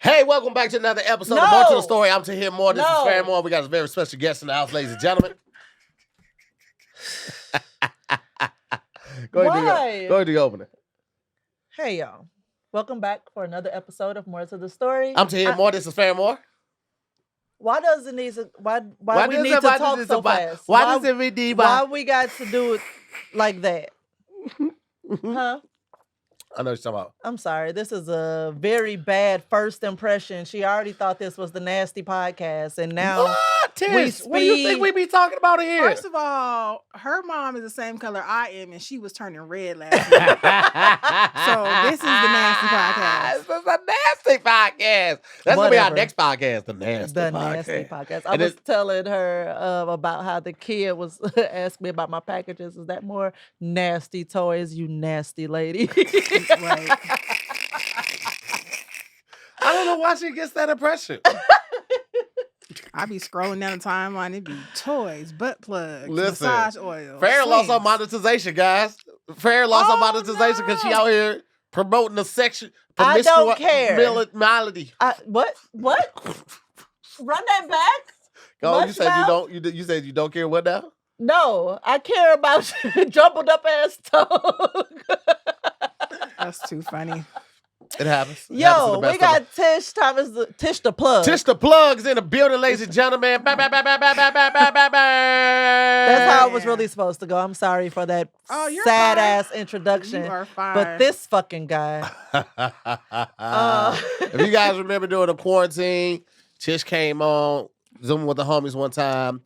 Hey, welcome back to another episode of More to the Story. I'm to hear more. This is Fairmore. We got a very special guest in the house, ladies and gentlemen. Go ahead, do open it. Hey, y'all. Welcome back for another episode of More to the Story. I'm to hear more. This is Fairmore. Why does it need to? Why we need to talk so fast? Why does it need? Why we got to do it like that? Huh? I know what you're talking about. I'm sorry. This is a very bad first impression. She already thought this was the nasty podcast, and now Tish, what do you think we be talking about here? First of all, her mom is the same color I am, and she was turning red last night. So this is the nasty podcast. This is a nasty podcast. That's gonna be our next podcast, the nasty podcast. I was telling her about how the kid was asking me about my packages. Is that more nasty toys, you nasty lady? Right. I don't know why she gets that impression. I be scrolling down the timeline. It be toys, butt plugs, massage oil. Fair lost on monetization, guys. Fair lost on monetization because she out here promoting the sexual. I don't care. Melody. What? Run that back. Oh, you said you don't. You said you don't care. What now? No, I care about jumbled up ass tongue. That's too funny. It happens. Yo, we got Tish. Tish the plug. Tish the plug's in the building, ladies and gentlemen. That's how it was really supposed to go. I'm sorry for that sad ass introduction. You are fine. But this fucking guy. If you guys remember during the quarantine, Tish came on Zooming with the homies one time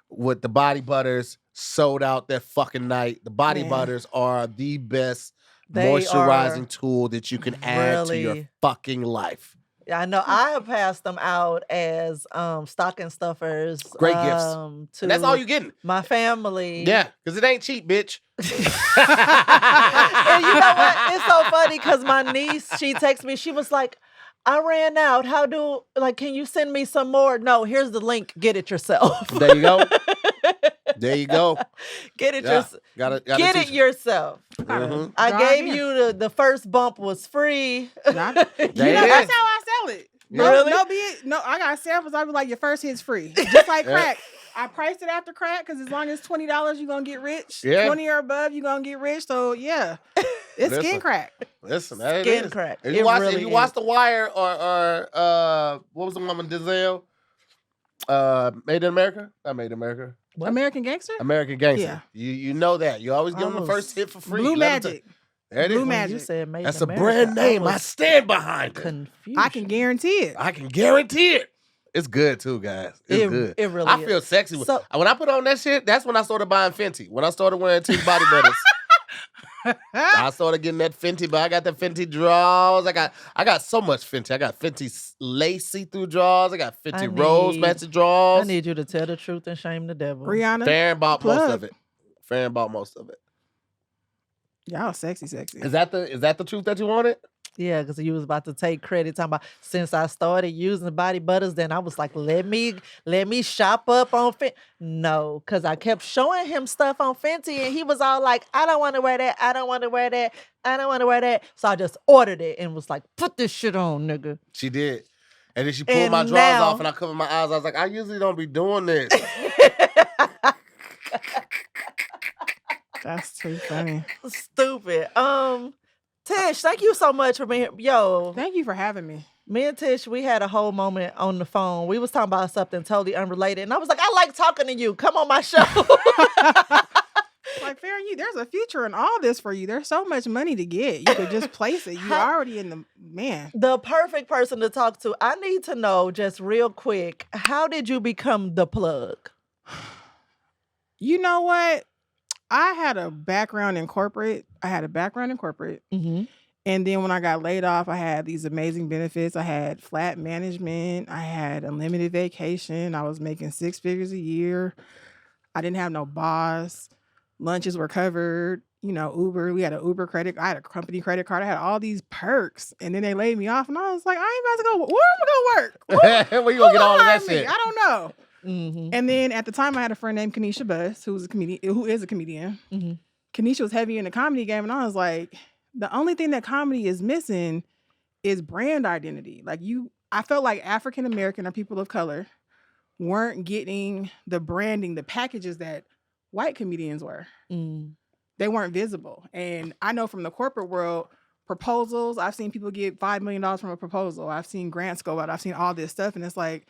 with the body butters, sold out that fucking night. The body butters are the best moisturizing tool that you can add to your fucking life. I know. I have passed them out as stocking stuffers. Great gifts. And that's all you getting. My family. Yeah, because it ain't cheap, bitch. And you know what? It's so funny because my niece, she texted me. She was like, I ran out. Can you send me some more? No, here's the link. Get it yourself. There you go. There you go. Get it yourself. Get it yourself. Mm-hmm. I gave you the first bump was free. That's how I sell it. Really? No, I got samples. I be like, your first hit's free. Just like crack. I priced it after crack because as long as $20, you're going to get rich. Yeah. 20 or above, you're going to get rich. So, yeah. It's skin crack. Listen, skin crack. If you watch The Wire or what was the one with Denzel? Made in America? Not Made in America. What? American Gangster? American Gangster. Yeah. You know that. You always give them the first hit for free. Blue Magic. Blue Magic. You said Made That's in a America. brand name. I stand behind it. Confusion. I can guarantee it. I can guarantee it. It's good too, guys. It's good. It really I feel sexy. When I put on that shit, that's when I started buying Fenty. When I started wearing T body butters. I started getting that Fenty, but I got the Fenty drawers. I got so much Fenty. I got Fenty lace see-through drawers. I got Fenty rose matching drawers. I need you to tell the truth and shame the devil. Rihanna. Farron bought most of it. Y'all sexy. Is that the truth that you wanted? Yeah, because you was about to take credit. Talking about since I started using body butters, then I was like, let me shop up on Fenty. No, because I kept showing him stuff on Fenty, and he was all like, I don't want to wear that. I don't want to wear that. I don't want to wear that. So I just ordered it and was like, put this shit on, nigga. She did. And then she pulled my drawers off, and I covered my eyes. I was like, I usually don't be doing this. That's too funny. Stupid. Tish, thank you so much for being here. Yo. Thank you for having me. Me and Tish, we had a whole moment on the phone. We was talking about something totally unrelated. And I was like, I like talking to you. Come on my show. Like, Farron, there's a future in all this for you. There's so much money to get. You could just place it. You're already in the perfect person to talk to. I need to know just real quick, how did you become the plug? You know what? I had a background in corporate. Mm-hmm. And then when I got laid off, I had these amazing benefits. I had flat management. I had unlimited vacation. I was making 6 figures a year. I didn't have no boss. Lunches were covered. Uber. We had an Uber credit. I had a company credit card. I had all these perks. And then they laid me off. And I was like, I ain't about to go. Where am I going to work? Where you going to get all of that shit? I don't know. Mm-hmm. And then at the time, I had a friend named Kanisha Buss, who is a comedian. Mm-hmm. Kanisha was heavy in the comedy game, and I was like, the only thing that comedy is missing is brand identity. Like I felt like African American or people of color weren't getting the branding, the packages that white comedians were. They weren't visible. And I know from the corporate world, proposals, I've seen people get $5 million from a proposal. I've seen grants go out. I've seen all this stuff. And it's like,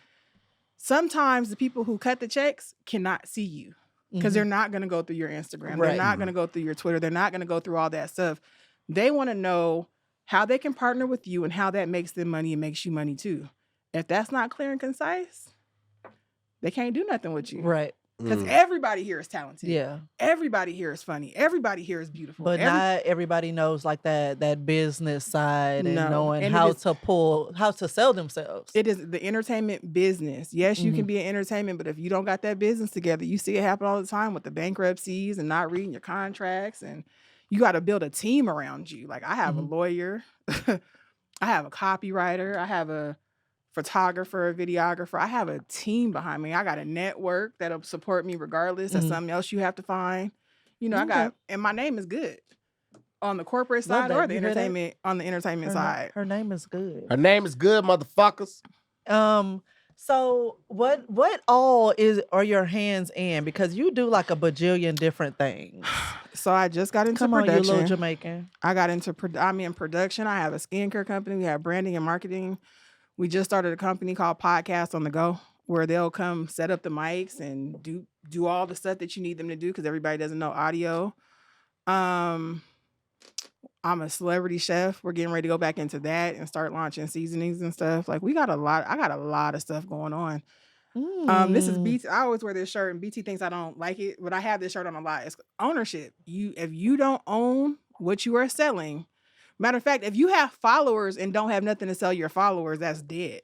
sometimes the people who cut the checks cannot see you because they're not going to go through your Instagram. Right. They're not going to go through your Twitter. They're not going to go through all that stuff. They want to know how they can partner with you and how that makes them money and makes you money too. If that's not clear and concise, they can't do nothing with you. Right. Because everybody here is talented. Yeah. Everybody here is funny. Everybody here is beautiful. But not everybody knows like that business side and knowing how to sell themselves. It is the entertainment business. Yes, you can be in entertainment, but if you don't got that business together, you see it happen all the time with the bankruptcies and not reading your contracts, and you got to build a team around you. Like I have a lawyer, I have a copywriter, I have a photographer, a videographer. I have a team behind me. I got a network that'll support me regardless. That's something else you have to find. You know, I got, and my name is good on the corporate side or the entertainment, on the entertainment side. Her name is good. Her name is good, motherfuckers. So what all are your hands in? Because you do like a bajillion different things. So I just got into Come production. on, you little Jamaican. I got into, I'm in production. I have a skincare company. We have branding and marketing. We just started a company called Podcast on the Go, where they'll come set up the mics and do all the stuff that you need them to do because everybody doesn't know audio. I'm a celebrity chef. We're getting ready to go back into that and start launching seasonings and stuff. Like I got a lot of stuff going on. This is BT. I always wear this shirt, and BT thinks I don't like it, but I have this shirt on a lot. It's ownership. If you don't own what you are selling. Matter of fact, if you have followers and don't have nothing to sell your followers, that's dead.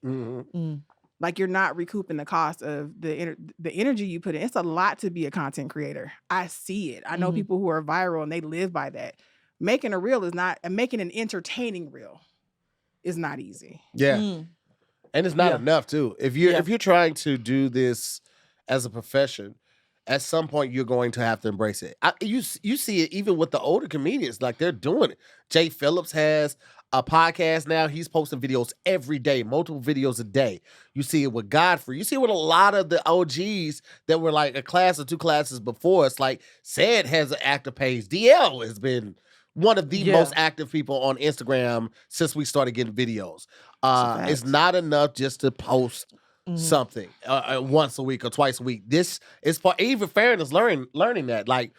Like you're not recouping the cost of the energy you put in. It's a lot to be a content creator. I see it. I know people who are viral and they live by that. Making a reel is not, making an entertaining reel is not easy. Yeah. And it's not enough too. If you're trying to do this as a profession, at some point, you're going to have to embrace it. You see it even with the older comedians. Like, they're doing it. Jay Phillips has a podcast now. He's posting videos every day, multiple videos a day. You see it with Godfrey. You see it with a lot of the OGs that were like a class or two classes before. It's like, Said has an active page. DL has been one of the most active people on Instagram since we started getting videos. It's not enough just to post something once a week or twice a week. This is part, even Farron is learning that. Like,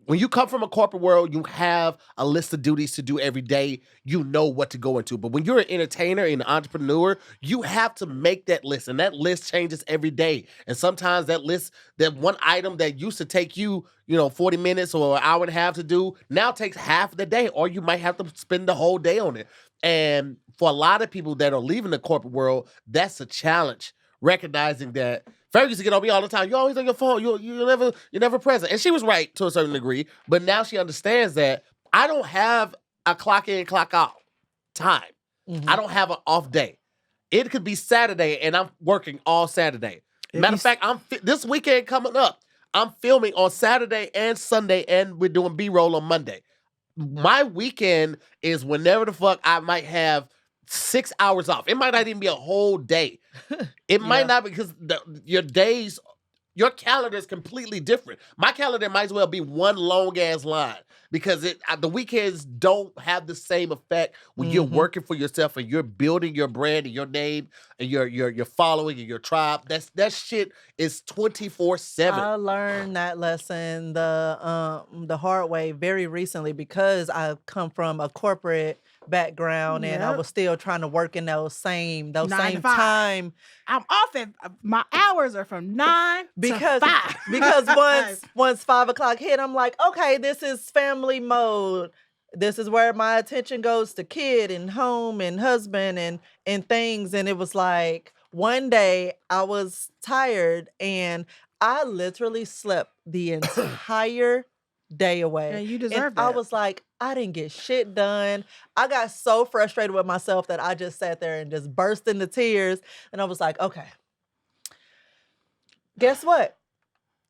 when you come from a corporate world, you have a list of duties to do every day. You know what to go into. But when you're an entertainer and an entrepreneur, you have to make that list. And that list changes every day. And sometimes that list, that one item that used to take you, 40 minutes or an hour and a half to do, now takes half the day. Or you might have to spend the whole day on it. And for a lot of people that are leaving the corporate world, that's a challenge. Recognizing that Fergie used to get on me all the time. You're always on your phone. You're never present. And she was right to a certain degree. But now she understands that I don't have a clock in, clock out time. I don't have an off day. It could be Saturday and I'm working all Saturday. Matter of fact, this weekend coming up, I'm filming on Saturday and Sunday, and we're doing B-roll on Monday. My weekend is whenever the fuck I might have 6 hours off. It might not even be a whole day. It might not, because your calendar is completely different. My calendar might as well be one long ass line, because the weekends don't have the same effect when you're working for yourself and you're building your brand and your name and your following and your tribe. That shit is 24/7. I learned that lesson the hard way very recently, because I come from a corporate background and I was still trying to work in those same time. I'm off at my hours are from 9 to 5. Because once 5 o'clock hit, I'm like, okay, this is family mode. This is where my attention goes to kid and home and husband and things. And it was like, one day I was tired and I literally slept the entire day away. And you deserve that. I was like, I didn't get shit done. I got so frustrated with myself that I just sat there and just burst into tears. And I was like, okay, guess what?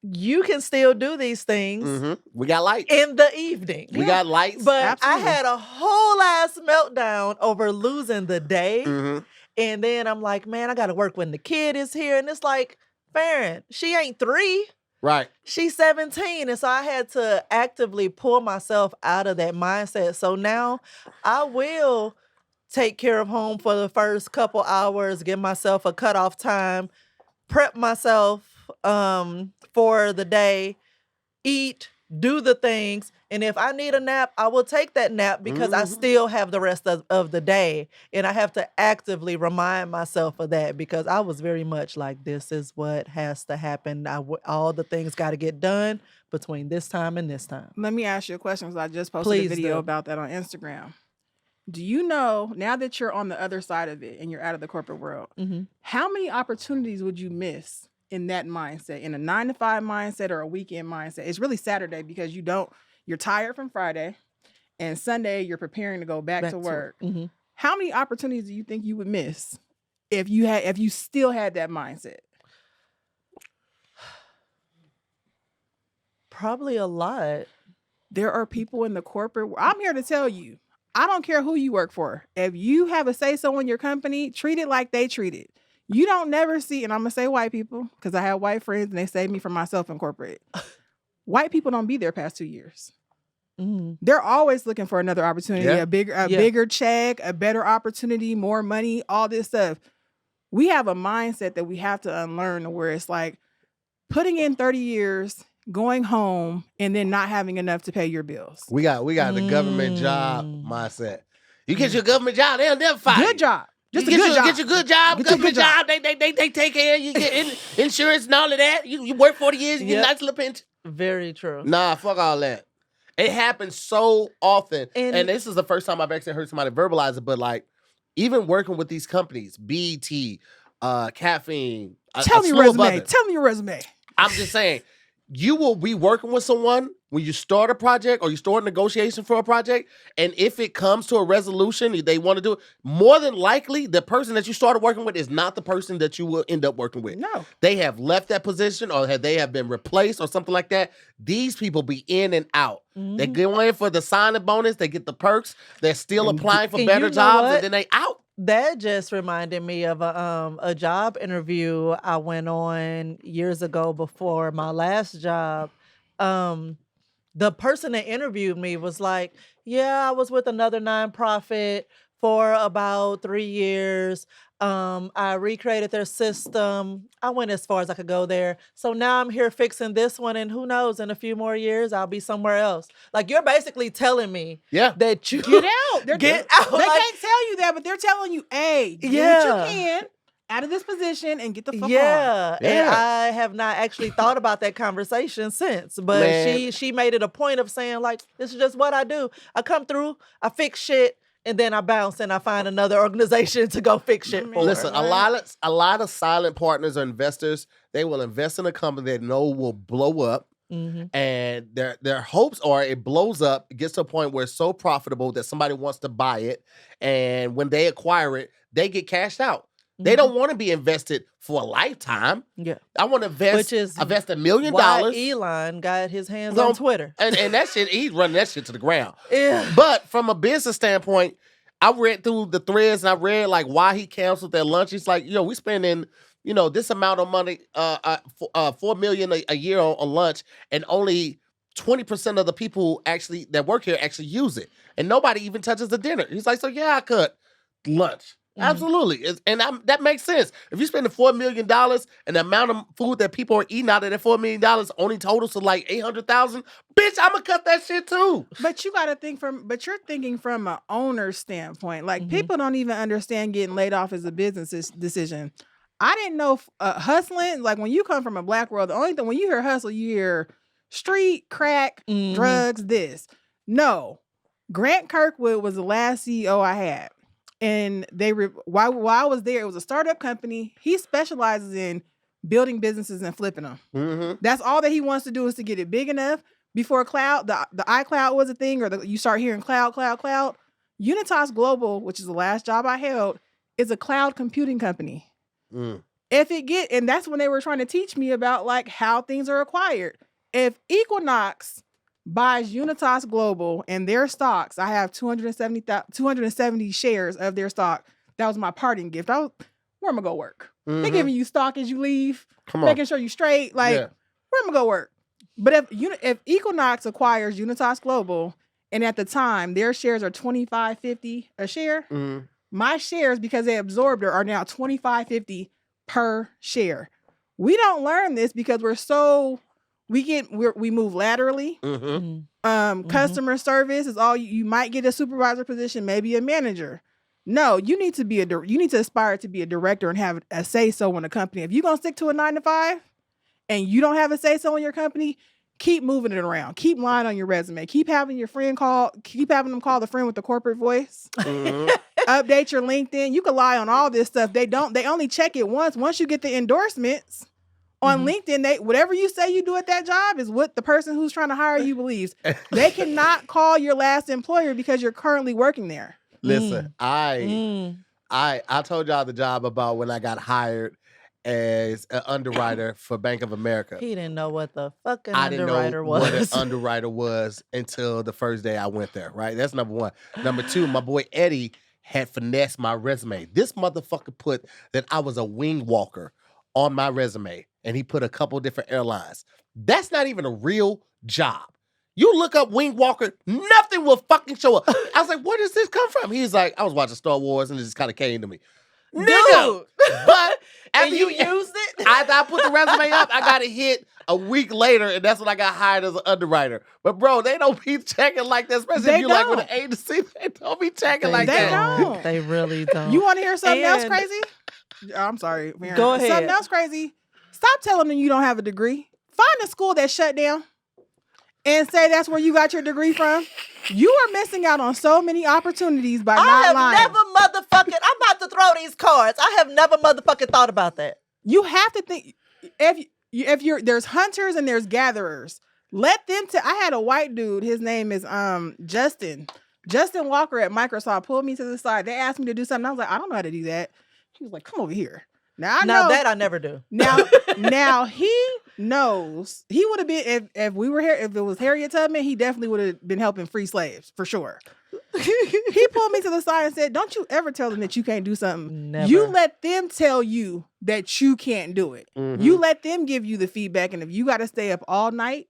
You can still do these things. We got lights in the evening. We got lights. But Absolutely. I had a whole ass meltdown over losing the day. And then I'm like, man, I got to work when the kid is here. And it's like, Farron, she ain't 3. Right. She's 17. And so I had to actively pull myself out of that mindset. So now I will take care of home for the first couple hours, give myself a cutoff time, prep myself for the day, eat, do the things. And if I need a nap, I will take that nap because I still have the rest of the day. And I have to actively remind myself of that because I was very much like, this is what has to happen. All the things got to get done between this time and this time. Let me ask you a question because I just posted a video about that on Instagram. Do you know, now that you're on the other side of it and you're out of the corporate world, how many opportunities would you miss in that mindset, in a 9-to-5 mindset or a weekend mindset? It's really Saturday because you're tired from Friday, and Sunday you're preparing to go back to work. How many opportunities do you think you would miss if you still had that mindset? Probably a lot. There are people in the corporate world. I'm here to tell you, I don't care who you work for. If you have a say-so in your company, treat it like they treat it. You don't never see, and I'm going to say white people, because I have white friends and they save me from myself in corporate. White people don't be there past 2 years. They're always looking for another opportunity, a bigger check, a better opportunity, more money, all this stuff. We have a mindset that we have to unlearn where it's like putting in 30 years, going home, and then not having enough to pay your bills. We got the government job mindset. You get your government job, they'll never fire you. Good job. Just get your good job, government job. They take care of you. You get insurance and all of that. You work 40 years, you get a nice little pension. Very true. Nah, fuck all that. It happens so often. And this is the first time I've actually heard somebody verbalize it, but like, even working with these companies, BET, Caffeine. Tell me your resume. I'm just saying, you will be working with someone when you start a project or you start a negotiation for a project, and if it comes to a resolution, they want to do it, more than likely, the person that you started working with is not the person that you will end up working with. No. They have left that position or they have been replaced or something like that. These people be in and out. They go in for the signing bonus, they get the perks, they're still applying for better jobs, and then they out. That just reminded me of a job interview I went on years ago before my last job. The person that interviewed me was like, yeah, I was with another nonprofit for about 3 years. I recreated their system. I went as far as I could go there. So now I'm here fixing this one, and who knows, in a few more years, I'll be somewhere else. Like, you're basically telling me that you get out. Get out. They can't tell you that, but they're telling you, hey, do what you can out of this position and get the fuck on. And I have not actually thought about that conversation since. But she made it a point of saying, like, this is just what I do. I come through, I fix shit, and then I bounce and I find another organization to go fix shit for. Listen, a lot of silent partners or investors, they will invest in a company they know will blow up. And their hopes are it blows up, it gets to a point where it's so profitable that somebody wants to buy it. And when they acquire it, they get cashed out. They don't want to be invested for a lifetime. Yeah. I want to invest $1 million. Elon got his hands on Twitter. And that shit, he's running that shit to the ground. Yeah. But from a business standpoint, I read through the threads and I read like why he canceled their lunch. He's like, we spending, this amount of money, $4 million a year on lunch, and only 20% of the people that work here actually use it. And nobody even touches the dinner. He's like, so yeah, I cut lunch. Absolutely. And that makes sense. If you spend $4 million and the amount of food that people are eating out of that $4 million only totals to like 800,000, bitch, I'm going to cut that shit too. But you're thinking from an owner's standpoint. Like, people don't even understand getting laid off as a business decision. I didn't know hustling, like when you come from a black world, the only thing, when you hear hustle, you hear street, crack, drugs, this. No. Grant Kirkwood was the last CEO I had. And while I was there, it was a startup company. He specializes in building businesses and flipping them. That's all that he wants to do, is to get it big enough before cloud, the iCloud was a thing, or you start hearing cloud. Unitas Global, which is the last job I held, is a cloud computing company. And that's when they were trying to teach me about like how things are acquired. If Equinox buys Unitas Global and their stocks, I have 270 shares of their stock. That was my parting gift. Where am I go work? Mhm. They giving you stock as you leave, Come on. making sure you straight. Like, Yeah. where am I go work? But if Equinox acquires Unitas Global, and at the time their shares are $25.50 a share, Mhm. my shares, because they absorbed her, are now $25.50 per share. We don't learn this because we move laterally. Mhm. Customer service is all you might get a supervisor position, maybe a manager. No, you need to aspire to be a director and have a say so in a company. If you're gonna stick to a 9 to 5 and you don't have a say so in your company, keep moving it around. Keep lying on your resume. Keep having your friend keep having them call the friend with the corporate voice. Mhm. Update your LinkedIn. You can lie on all this stuff. They only check it once. Once you get the endorsements on LinkedIn, whatever you say you do at that job is what the person who's trying to hire you believes. They cannot call your last employer because you're currently working there. Listen, I told y'all the job about when I got hired as an underwriter for Bank of America. He didn't know what the fucking I didn't underwriter know was. what an underwriter was until the first day I went there, right? That's number one. Number two, my boy Eddie had finessed my resume. This motherfucker put that I was a wing walker on my resume, and he put a couple different airlines. That's not even a real job. You look up wing walker, nothing will fucking show up. I was like, where does this come from? He's like, I was watching Star Wars, and it just kind of came to me. Dude. Nigga, but And after you used it? I put the resume up, I got it hit a week later, and that's when I got hired as an underwriter. But bro, they don't be checking like that, especially if you like with an agency. They don't be checking like They that. don't. They really don't. You want to hear something else And- crazy? I'm sorry. Mary. Go ahead. Something else crazy. Stop telling them you don't have a degree. Find a school that shut down and say that's where you got your degree from. You are missing out on so many opportunities by I not have lying. never motherfucking, I'm about to throw these cards. I have never motherfucking thought about that. You have to think if you're there's hunters and there's gatherers. Let them I had a white dude, his name is Justin Walker at Microsoft, pulled me to the side. They asked me to do something. I was like, I don't know how to do that. He was like, come over here. Now I know that I never do. Now he knows. He would have been if we were here. If it was Harriet Tubman, he definitely would have been helping free slaves for sure. He pulled me to the side and said, "Don't you ever tell them that you can't do something. Never. You let them tell you that you can't do it. Mhm. You let them give you the feedback. And if you got to stay up all night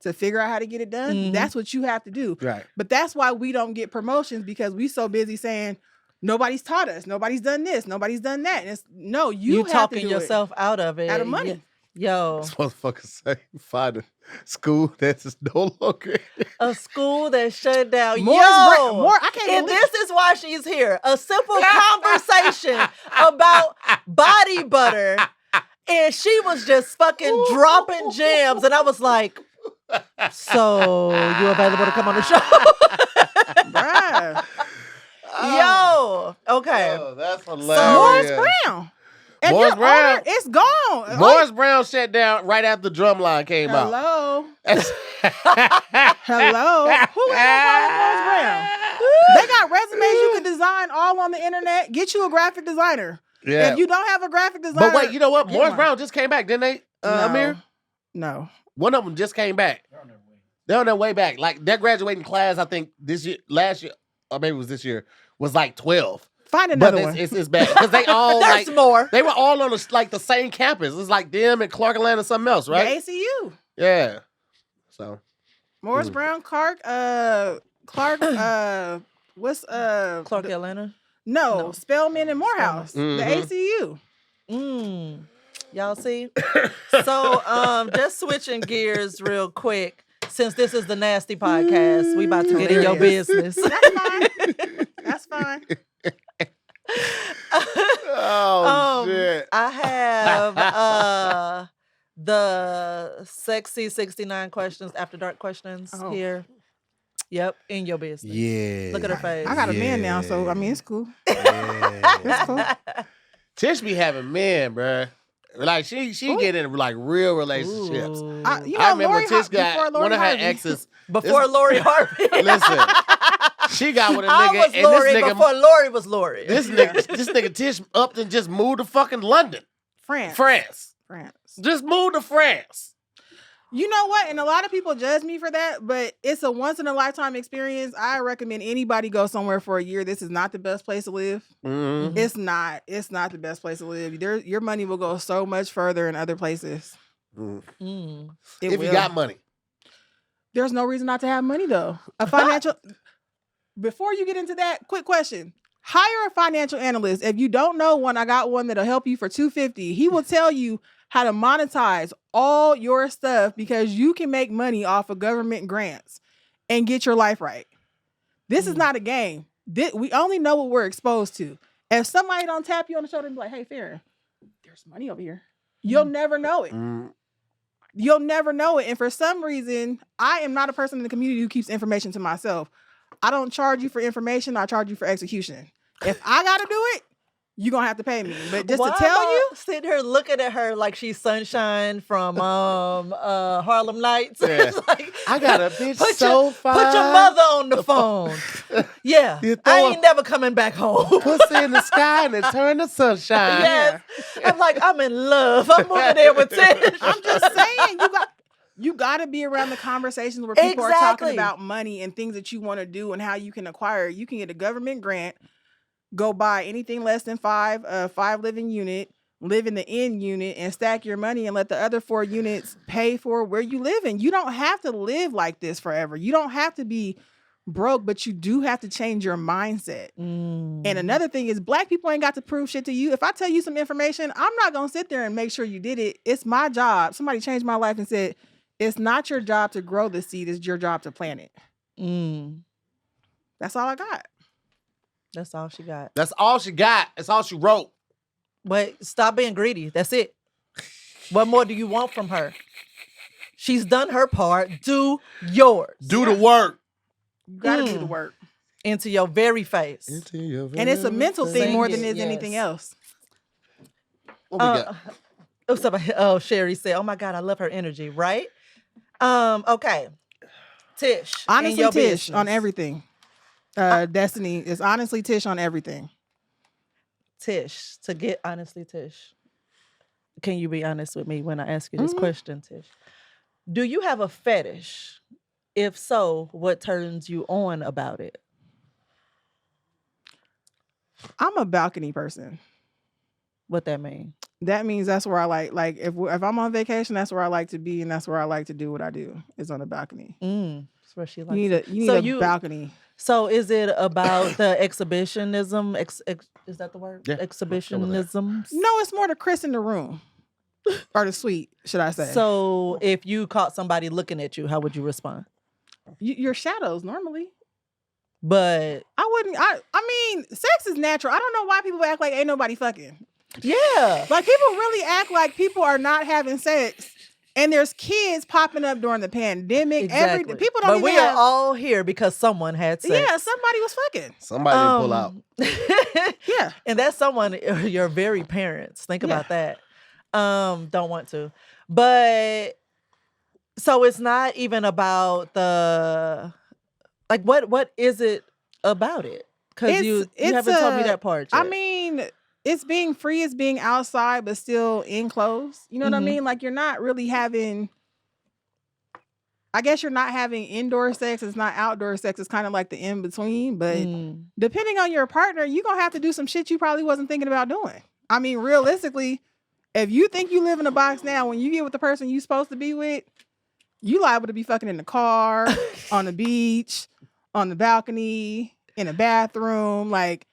to figure out how to get it done, Mhm. that's what you have to do. Right. But that's why we don't get promotions because we so busy saying." Nobody's taught us. Nobody's done this. Nobody's done that. And it's, no, you have talking to do yourself out of it. out of money. Yo, This motherfucker say find a school that is no longer. a school that shut down. More, I can't And believe this is why she's here. A simple conversation about body butter. And she was just fucking dropping gems. And I was like, so you available to come on the show? Bruh. Yo, okay. Oh, that's Morris hilarious. Brown. If Morris you're Brown. older, it's gone. Morris Brown shut down right after the drum line came out. Hello. Hello. Hello. Who is Morris Brown? They got resumes you can design all on the internet. Get you a graphic designer. Yeah. If you don't have a graphic designer. But wait, you know what? get Morris one. Brown just came back, didn't they? No. Amir? No. One of them just came back. They're on their way back. Like their graduating class, I think last year, or maybe it was this year, was like 12. Find But another one. it's bad because they all There's like more. they were all on the same campus. It's like them and Clark Atlanta and something else, right? The ACU. Yeah. So Morris Brown, Clark, what's Clark Atlanta. No, Spelman and Morehouse. Mhm. The ACU. Y'all see? So just switching gears real quick. Since this is the Nasty Podcast, we about to get in your business. That's fine. That's fine. oh shit. I have the sexy 69 questions, after dark questions Oh. here. Yep, in your business. Yeah. Look at her face. I got a man now, so I mean it's cool. Yeah. It's cool. Tish be having men, bruh. Like she get in like real relationships. Ooh. You I know, remember Lori Tish before got Lori one of her Harvey. exes. Before Lori Harvey. Listen, she got with a I nigga, was and Lori this nigga, before Lori was Lori. this nigga Tish upped and just moved to fucking London, France. France. France. Just moved to France. You know what? And a lot of people judge me for that, but it's a once in a lifetime experience. I recommend anybody go somewhere for a year. This is not the best place to live. Mm-hmm. It's not. It's not the best place to live. Your money will go so much further in other places. If you got money. There's no reason not to have money though. A financial. Before you get into that, quick question. Hire a financial analyst. If you don't know one, I got one that'll help you for $250. He will tell you how to monetize all your stuff because you can make money off of government grants and get your life right. This is not a game. We only know what we're exposed to. If somebody don't tap you on the shoulder and be like, hey, Farron, there's money over here. You'll never know it. You'll never know it. And for some reason, I am not a person in the community who keeps information to myself. I don't charge you for information. I charge you for execution. If I got to do it, you're going to have to pay me. But just to tell you. Sitting here looking at her like she's Sunshine from Harlem Nights. Yeah. Like, I got a bitch so fine. Put your mother on the phone. Yeah. I ain't never coming back home. Pussy in the sky and it turned to sunshine. Yes. I'm like, I'm in love. I'm moving there with Tish. I'm just saying, you got to be around the conversations where people are talking about money and things that you want to do and how you can acquire. You can get a government grant, go buy anything less than five living unit, live in the end unit, and stack your money and let the other 4 units pay for where you live in. You don't have to live like this forever. You don't have to be broke, but you do have to change your mindset. And another thing is Black people ain't got to prove shit to you. If I tell you some information, I'm not going to sit there and make sure you did it. It's my job. Somebody changed my life and said, it's not your job to grow the seed. It's your job to plant it. That's all I got. That's all she got. That's all she got. That's all she wrote. But stop being greedy. That's it. What more do you want from her? She's done her part. Do yours. Do the work. You got to do the work. Into your very face. And it's a mental thing more than it is anything else. What we got? Oh, Sherry said, oh my God, I love her energy, right? Okay. Tish. Honestly, Tish business. on everything. Destiny is honestly Tish on everything. Tish, to get honestly, Tish. Can you be honest with me when I ask you this question, Tish? Do you have a fetish? If so, what turns you on about it? I'm a balcony person. What that mean? That means that's where I like if I'm on vacation, that's where I like to be, and that's where I like to do what I do is on the balcony. That's where she likes. You need a balcony. So is it about the exhibitionism? Is that the word? Yeah, Exhibitionism? No, it's more the Chris in the room. Or the suite, should I say. So if you caught somebody looking at you, how would you respond? Your shadows normally. But I mean, sex is natural. I don't know why people act like ain't nobody fucking. Yeah. Like people really act like people are not having sex. And there's kids popping up during the pandemic. Exactly. People don't but even we are all here because someone had sex. Yeah, somebody was fucking. Somebody didn't pull out. Yeah. And that's someone, your very parents. Think about that. Don't want to. But so it's not even about the like what is it about it? Because you haven't told me that part yet. I mean, it's being free, it's being outside, but still enclosed. You know what I mean? Like you're not really having, I guess you're not having indoor sex. It's not outdoor sex. It's kind of like the in between. But depending on your partner, you're going to have to do some shit you probably wasn't thinking about doing. I mean, realistically, if you think you live in a box now, when you get with the person you're supposed to be with, you liable to be fucking in the car, on the beach, on the balcony, in a bathroom. Like,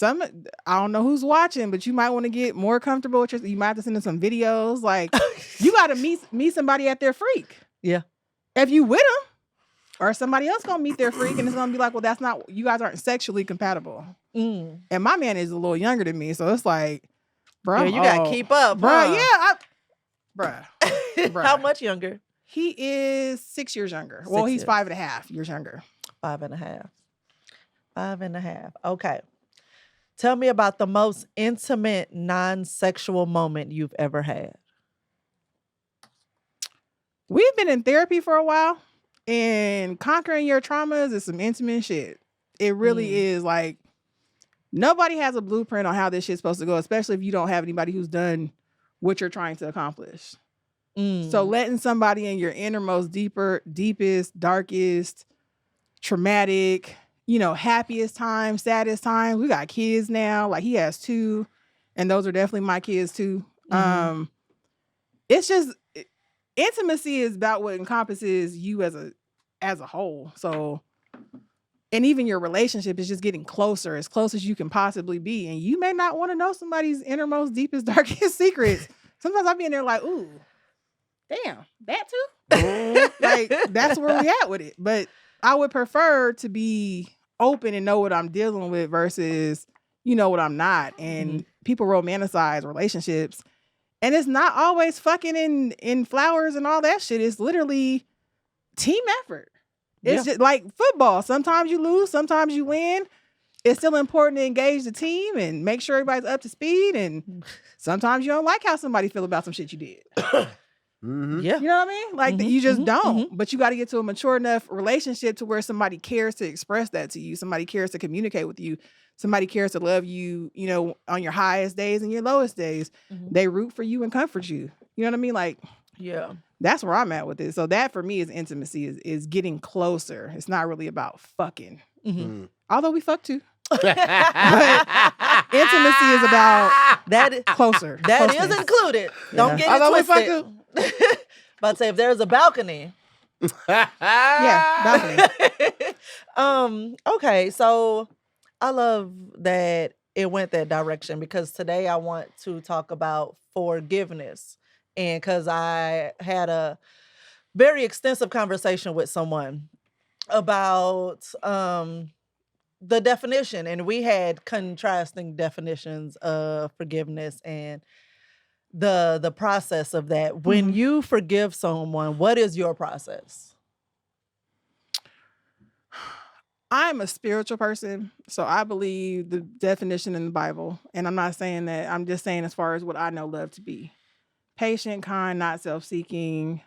I don't know who's watching, but you might want to get more comfortable with you might have to send them some videos. Like, you got to meet somebody at their freak. Yeah. If you with them, or somebody else gonna meet their freak, and it's gonna be like, well, that's not, you guys aren't sexually compatible. And my man is a little younger than me, so it's like, bro, you gotta keep up, bro. huh? Yeah, bruh. How much younger? He is 6 years younger. Well, he's 5.5 years younger. 5.5. 5.5. Okay. Tell me about the most intimate, non-sexual moment you've ever had. We've been in therapy for a while, and conquering your traumas is some intimate shit. It really is. Like, nobody has a blueprint on how this shit's supposed to go, especially if you don't have anybody who's done what you're trying to accomplish. So letting somebody in your innermost, deepest, darkest, traumatic, happiest times, saddest times. We got kids now. Like he has 2, and those are definitely my kids too. It's just intimacy is about what encompasses you as a whole. So, and even your relationship is just getting closer, as close as you can possibly be. And you may not want to know somebody's innermost, deepest, darkest secrets. Sometimes I'll be in there like, ooh, damn, that too? Like, that's where we at with it. But I would prefer to be open and know what I'm dealing with versus, what I'm not. And people romanticize relationships. And it's not always fucking in flowers and all that shit. It's literally team effort. It's just like football. Sometimes you lose, sometimes you win. It's still important to engage the team and make sure everybody's up to speed. And sometimes you don't like how somebody feel about some shit you did. Yeah. You know what I mean? Like you just don't. But you got to get to a mature enough relationship to where somebody cares to express that to you. Somebody cares to communicate with you. Somebody cares to love you, on your highest days and your lowest days. They root for you and comfort you. You know what I mean? Like, yeah. That's where I'm at with it. So that for me is intimacy, is getting closer. It's not really about fucking. Although we fuck too. But intimacy is about that closer. That is included. Don't get it twisted. But say if there's a balcony. balcony. Okay, so I love that it went that direction because today I want to talk about forgiveness. And because I had a very extensive conversation with someone about the definition, and we had contrasting definitions of forgiveness and the process of that. When you forgive someone, what is your process? I'm a spiritual person, so I believe the definition in the Bible. And I'm not saying that, I'm just saying as far as what I know love to be. Patient, kind, not self-seeking,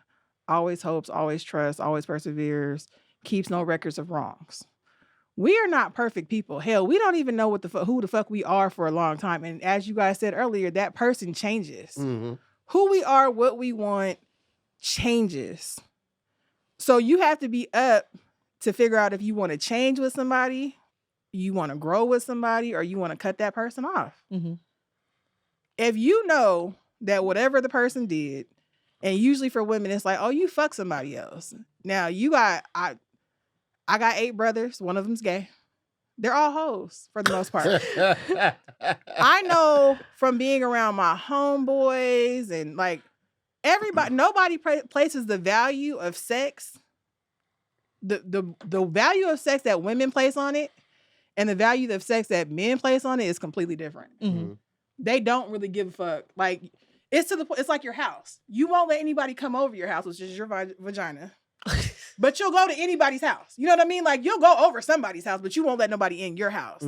always hopes, always trusts, always perseveres, keeps no records of wrongs. We are not perfect people. Hell, we don't even know what who the fuck we are for a long time. And as you guys said earlier, that person changes. Who we are, what we want, changes. So you have to be up to figure out if you want to change with somebody, you want to grow with somebody, or you want to cut that person off. If you know that whatever the person did, and usually for women, it's like, oh, you fuck somebody else. Now I got 8 brothers. One of them's gay. They're all hoes for the most part. I know from being around my homeboys and like everybody, nobody places the value of sex, the value of sex that women place on it, and the value of sex that men place on it is completely different. They don't really give a fuck. Like it's to the point. It's like your house. You won't let anybody come over your house, which is your vagina. But you'll go to anybody's house. You know what I mean? Like you'll go over somebody's house, but you won't let nobody in your house.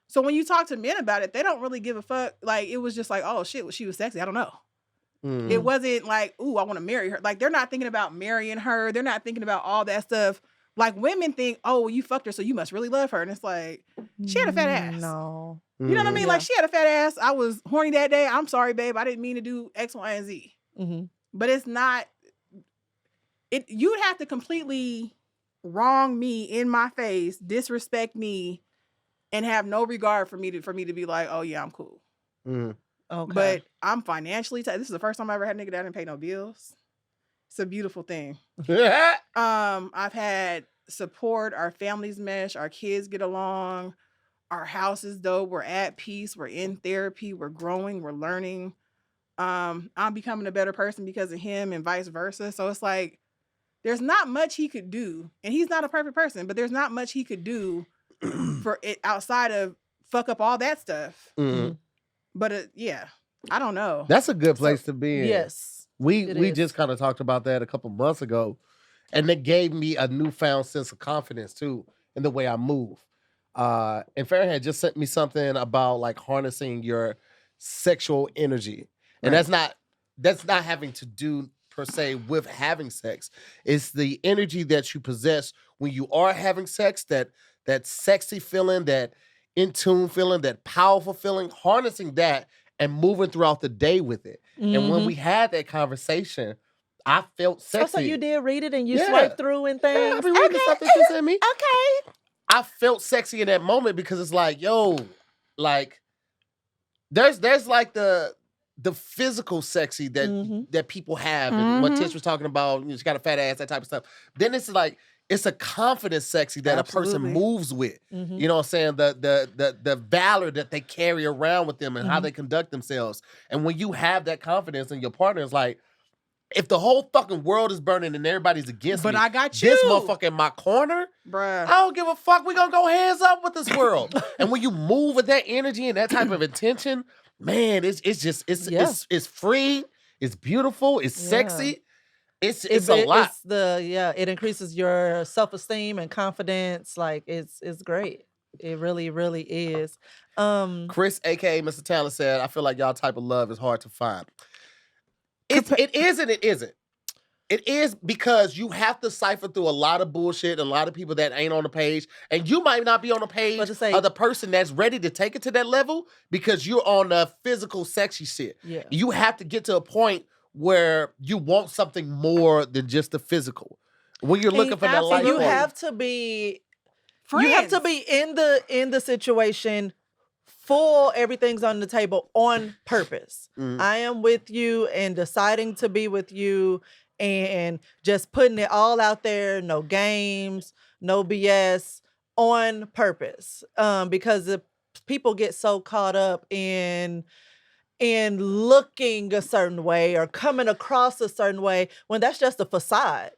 So when you talk to men about it, they don't really give a fuck. Like it was just like, oh shit, she was sexy. I don't know. It wasn't like, ooh, I want to marry her. Like they're not thinking about marrying her. They're not thinking about all that stuff. Like women think, oh, well, you fucked her, so you must really love her. And it's like, she had a fat ass. No. You know what I mean? Like she had a fat ass. I was horny that day. I'm sorry, babe. I didn't mean to do X, Y, and Z. But it's not. You'd have to completely wrong me in my face, disrespect me, and have no regard for me to be like, oh yeah, I'm cool. Okay. But I'm financially tight. This is the first time I ever had a nigga that didn't pay no bills. It's a beautiful thing. I've had support. Our families mesh. Our kids get along. Our house is dope. We're at peace. We're in therapy. We're growing. We're learning. I'm becoming a better person because of him and vice versa. So it's like, there's not much he could do. And he's not a perfect person, but there's not much he could do for it outside of fuck up all that stuff. But yeah, I don't know. That's a good place to be in. Yes. We just kind of talked about that a couple months ago. And it gave me a newfound sense of confidence too in the way I move. And Farron had just sent me something about like harnessing your sexual energy. And that's not having to do per se with having sex. It's the energy that you possess when you are having sex, that sexy feeling, that in tune feeling, that powerful feeling, harnessing that and moving throughout the day with it. And when we had that conversation, I felt sexy. Oh, so you did read it and you Yeah. swiped through and things? Yeah, I be reading the stuff that you sent me. Okay. I felt sexy in that moment because it's like, yo, like there's like the physical sexy that people have, and what Tish was talking about. She's got a fat ass, that type of stuff. Then it's like it's a confidence sexy that a person moves with. You know what I'm saying? The valor that they carry around with them and how they conduct themselves. And when you have that confidence in your partner, it's like, if the whole fucking world is burning and everybody's against me, I got you. This motherfucker in my corner, bruh. I don't give a fuck. We gonna go hands up with this world. And when you move with that energy and that type of intention, man, it's free, it's beautiful, it's sexy. It's a lot. It increases your self-esteem and confidence. Like it's great. It really, really is. Chris, aka Mr. Talent, said, I feel like y'all type of love is hard to find. It is and it isn't. It is because you have to cipher through a lot of bullshit and a lot of people that ain't on the page. And you might not be on the page of the person that's ready to take it to that level because you're on the physical, sexy shit. Yeah. You have to get to a point where you want something more than just the physical. When you're looking for that life. You have to be friends. You have to be in the situation. Full, everything's on the table on purpose. I am with you and deciding to be with you and just putting it all out there. No games, no BS, on purpose. Because people get so caught up in looking a certain way or coming across a certain way when that's just a facade.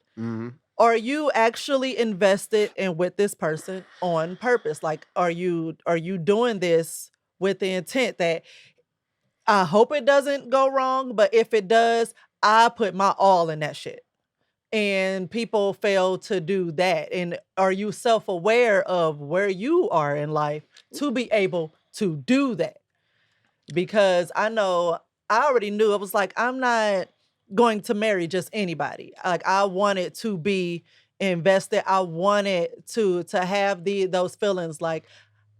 Are you actually invested in with this person on purpose? Like, are you doing this with the intent that I hope it doesn't go wrong, but if it does, I put my all in that shit. And people fail to do that. And are you self-aware of where you are in life to be able to do that? Because I know I already knew, it was like, I'm not going to marry just anybody. Like, I wanted to be invested. I wanted to have those feelings like,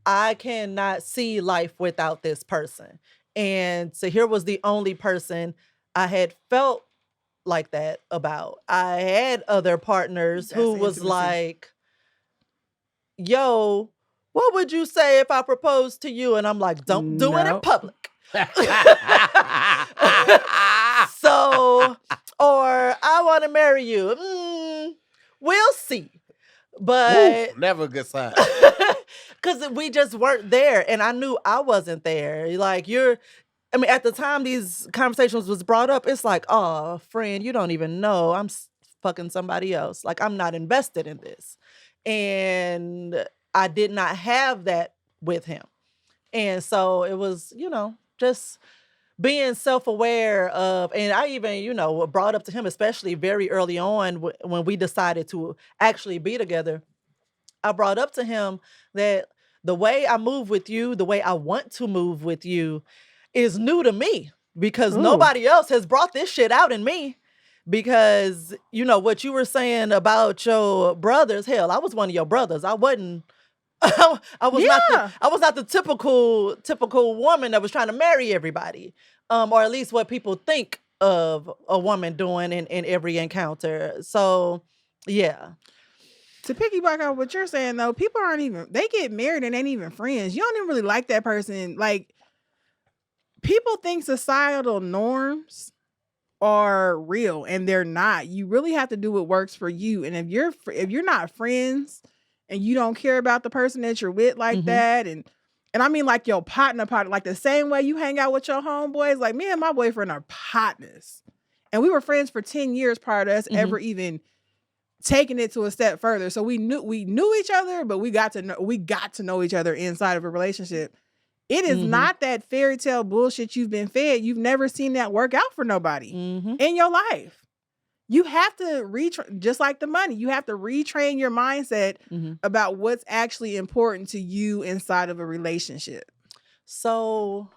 I cannot see life without this person. And Tahir was the only person I had felt like that about. I had other partners who was like, yo, what would you say if I proposed to you? And I'm like, don't do it in public. So, or I want to marry you. We'll see. But never a good sign. Because we just weren't there, and I knew I wasn't there. Like, at the time these conversations was brought up, it's like, oh, friend, you don't even know I'm fucking somebody else. Like, I'm not invested in this. And I did not have that with him. And so it was, just being self-aware of, and I even, brought up to him, especially very early on when we decided to actually be together. I brought up to him that the way I move with you, the way I want to move with you is new to me because nobody else has brought this shit out in me. Because, what you were saying about your brothers, hell, I was one of your brothers. I wasn't, I was not the typical woman that was trying to marry everybody. Or at least what people think of a woman doing in every encounter. So, yeah. To piggyback on what you're saying, though, people they get married and ain't even friends. You don't even really like that person. Like, people think societal norms are real and they're not. You really have to do what works for you. And if you're not friends and you don't care about the person that you're with like that, and I mean like your partner, like the same way you hang out with your homeboys, like me and my boyfriend are partners. And we were friends for 10 years prior to us ever even taking it to a step further. So we knew each other, but we got to know each other inside of a relationship. It is not that fairy tale bullshit you've been fed. You've never seen that work out for nobody in your life. You have to just like the money, you have to retrain your mindset about what's actually important to you inside of a relationship. So,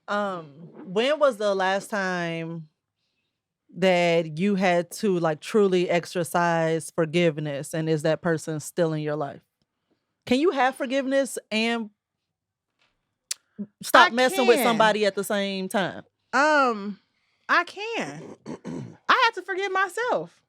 when was the last time that you had to like truly exercise forgiveness, and is that person still in your life? Can you have forgiveness and stop messing with somebody at the same time? I can. I have to forgive myself.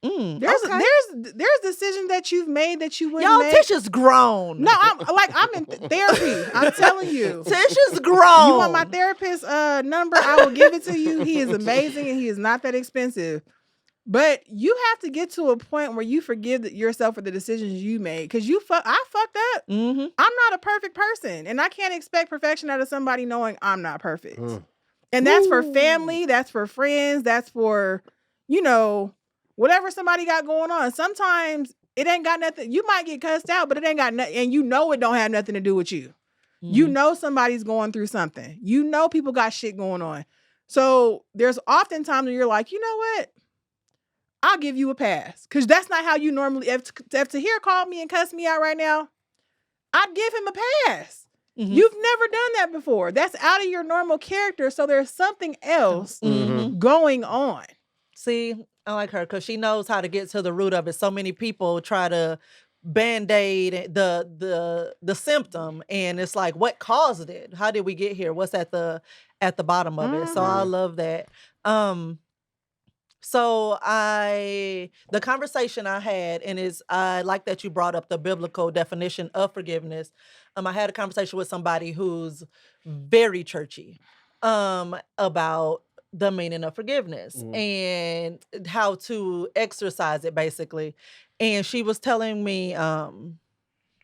Okay. There's decisions that you've made that you wouldn't Y'all, make. Tish is grown. No, I'm in therapy. I'm telling you. Tish is grown. You want my therapist number? I will give it to you. He is amazing and he is not that expensive. But you have to get to a point where you forgive yourself for the decisions you made. Because I fucked up. Mm-hmm. I'm not a perfect person. And I can't expect perfection out of somebody knowing I'm not perfect. And that's for family. That's for friends. That's for, whatever somebody got going on. Sometimes it ain't got nothing. You might get cussed out, but it ain't got nothing. And it don't have nothing to do with you. Mm-hmm. Somebody's going through something. People got shit going on. So there's often times when you're like, you know what? I'll give you a pass. Because that's not how you normally, if Tahir called me and cussed me out right now, I'd give him a pass. Mm-hmm. You've never done that before. That's out of your normal character. So there's something else going on. See, I like her because she knows how to get to the root of it. So many people try to band-aid the symptom, and it's like, what caused it? How did we get here? What's at the bottom of it? So I love that. So the conversation I had, and I like that you brought up the biblical definition of forgiveness. I had a conversation with somebody who's very churchy about the meaning of forgiveness and how to exercise it, basically. And she was telling me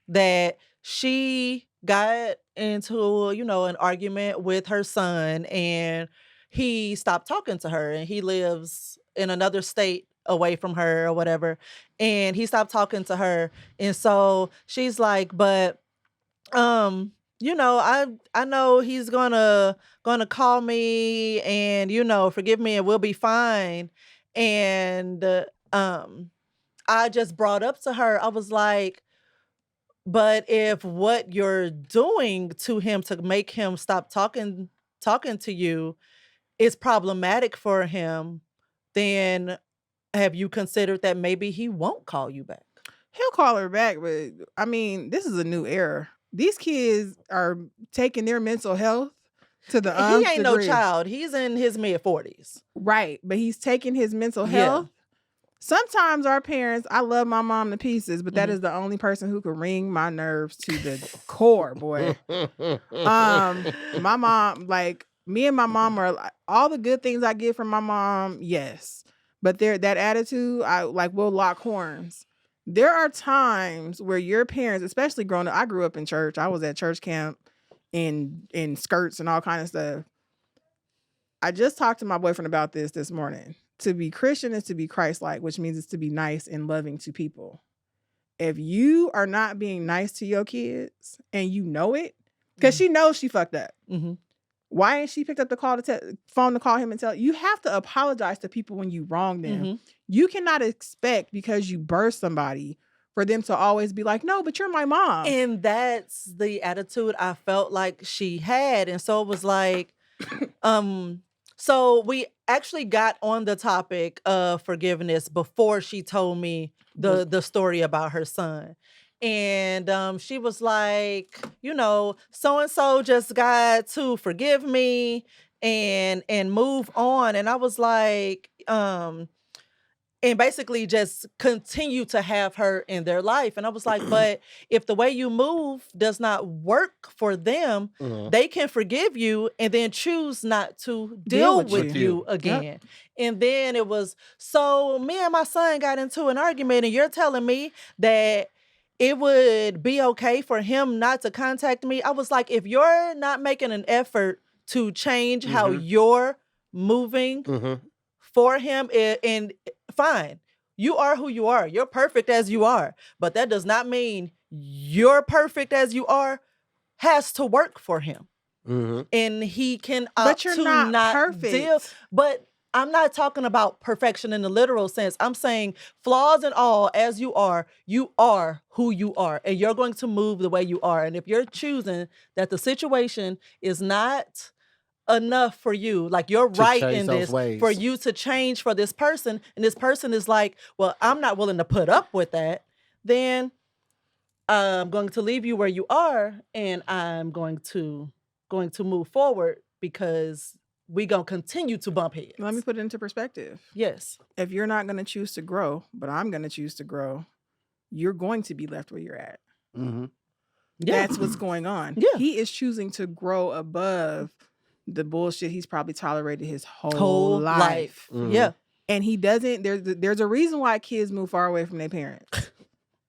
that she got into, an argument with her son, and he stopped talking to her, and he lives in another state away from her or whatever. And he stopped talking to her. And so she's like, but, I know he's gonna call me and, forgive me and we'll be fine. And, I just brought up to her, I was like, but if what you're doing to him to make him stop talking to you is problematic for him, then have you considered that maybe he won't call you back? He'll call her back, but I mean, this is a new era. These kids are taking their mental health to the nth He ain't degree. No child. He's in his mid-40s. Right, but he's taking his mental health. Sometimes our parents, I love my mom to pieces, but that is the only person who can wring my nerves to the core, boy. My mom, me and my mom are all the good things I get from my mom, yes. But that attitude, we'll lock horns. There are times where your parents, especially growing up, I grew up in church. I was at church camp in skirts and all kind of stuff. I just talked to my boyfriend about this morning. To be Christian is to be Christ-like, which means it's to be nice and loving to people. If you are not being nice to your kids and you know it, because she knows she fucked up. Mm-hmm. Why ain't she picked up the phone to call him and tell? You have to apologize to people when you wrong them. Mm-hmm. You cannot expect because you birthed somebody for them to always be like, no, but you're my mom. And that's the attitude I felt like she had. And so it was like, so we actually got on the topic of forgiveness before she told me the story about her son. And she was like, so-and-so just got to forgive me and move on. And I was like, and basically just continue to have her in their life. And I was like, but if the way you move does not work for them, they can forgive you and then choose not to deal with you again. Yep. And then it was, so me and my son got into an argument and you're telling me that it would be okay for him not to contact me. I was like, if you're not making an effort to change how you're moving for him, and fine, you are who you are. You're perfect as you are. But that does not mean you're perfect as you are has to work for him. Mm-hmm. And he can but you're not perfect. But I'm not talking about perfection in the literal sense. I'm saying flaws and all, as you are who you are. And you're going to move the way you are. And if you're choosing that the situation is not enough for you, like you're right in this, for you to change for this person, and this person is like, well, I'm not willing to put up with that, then I'm going to leave you where you are, and I'm going to move forward because we gonna continue to bump heads. Let me put it into perspective. Yes. If you're not going to choose to grow, but I'm going to choose to grow, you're going to be left where you're at. Mm-hmm. Yeah. That's what's going on. Yeah. He is choosing to grow above the bullshit he's probably tolerated his whole life. Mhm. Yeah. And he doesn't. There's a reason why kids move far away from their parents.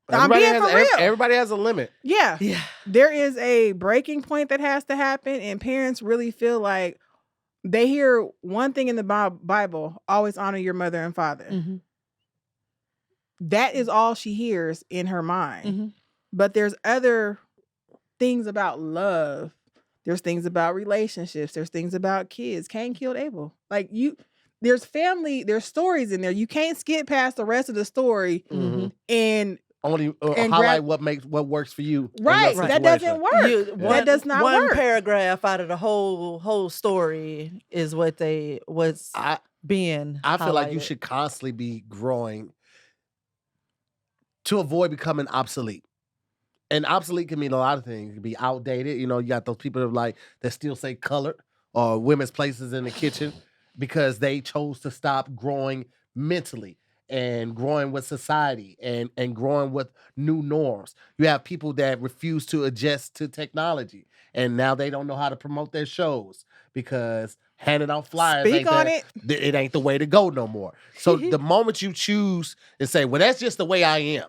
I'm being for real. Everybody has a limit. Yeah. Yeah. There is a breaking point that has to happen, and parents really feel like they hear one thing in the Bible: always honor your mother and father. Mm-hmm. That is all she hears in her mind. Mm-hmm. But there's other things about love. There's things about relationships. There's things about kids. Cain killed Abel. Like there's family, there's stories in there. You can't skip past the rest of the story Mhm. and Only And highlight what works for you. in your right. That situation. doesn't work. That does not one work. paragraph out of the whole story is what's being. I feel like you highlighted. should constantly be growing to avoid becoming obsolete. And obsolete can mean a lot of things. It can be outdated. You got those people that still say colored or women's places in the kitchen because they chose to stop growing mentally and growing with society and growing with new norms. You have people that refuse to adjust to technology and now they don't know how to promote their shows because handing out flyers Speak on it. It ain't the way to go no more. So the moment you choose and say, well, that's just the way I am,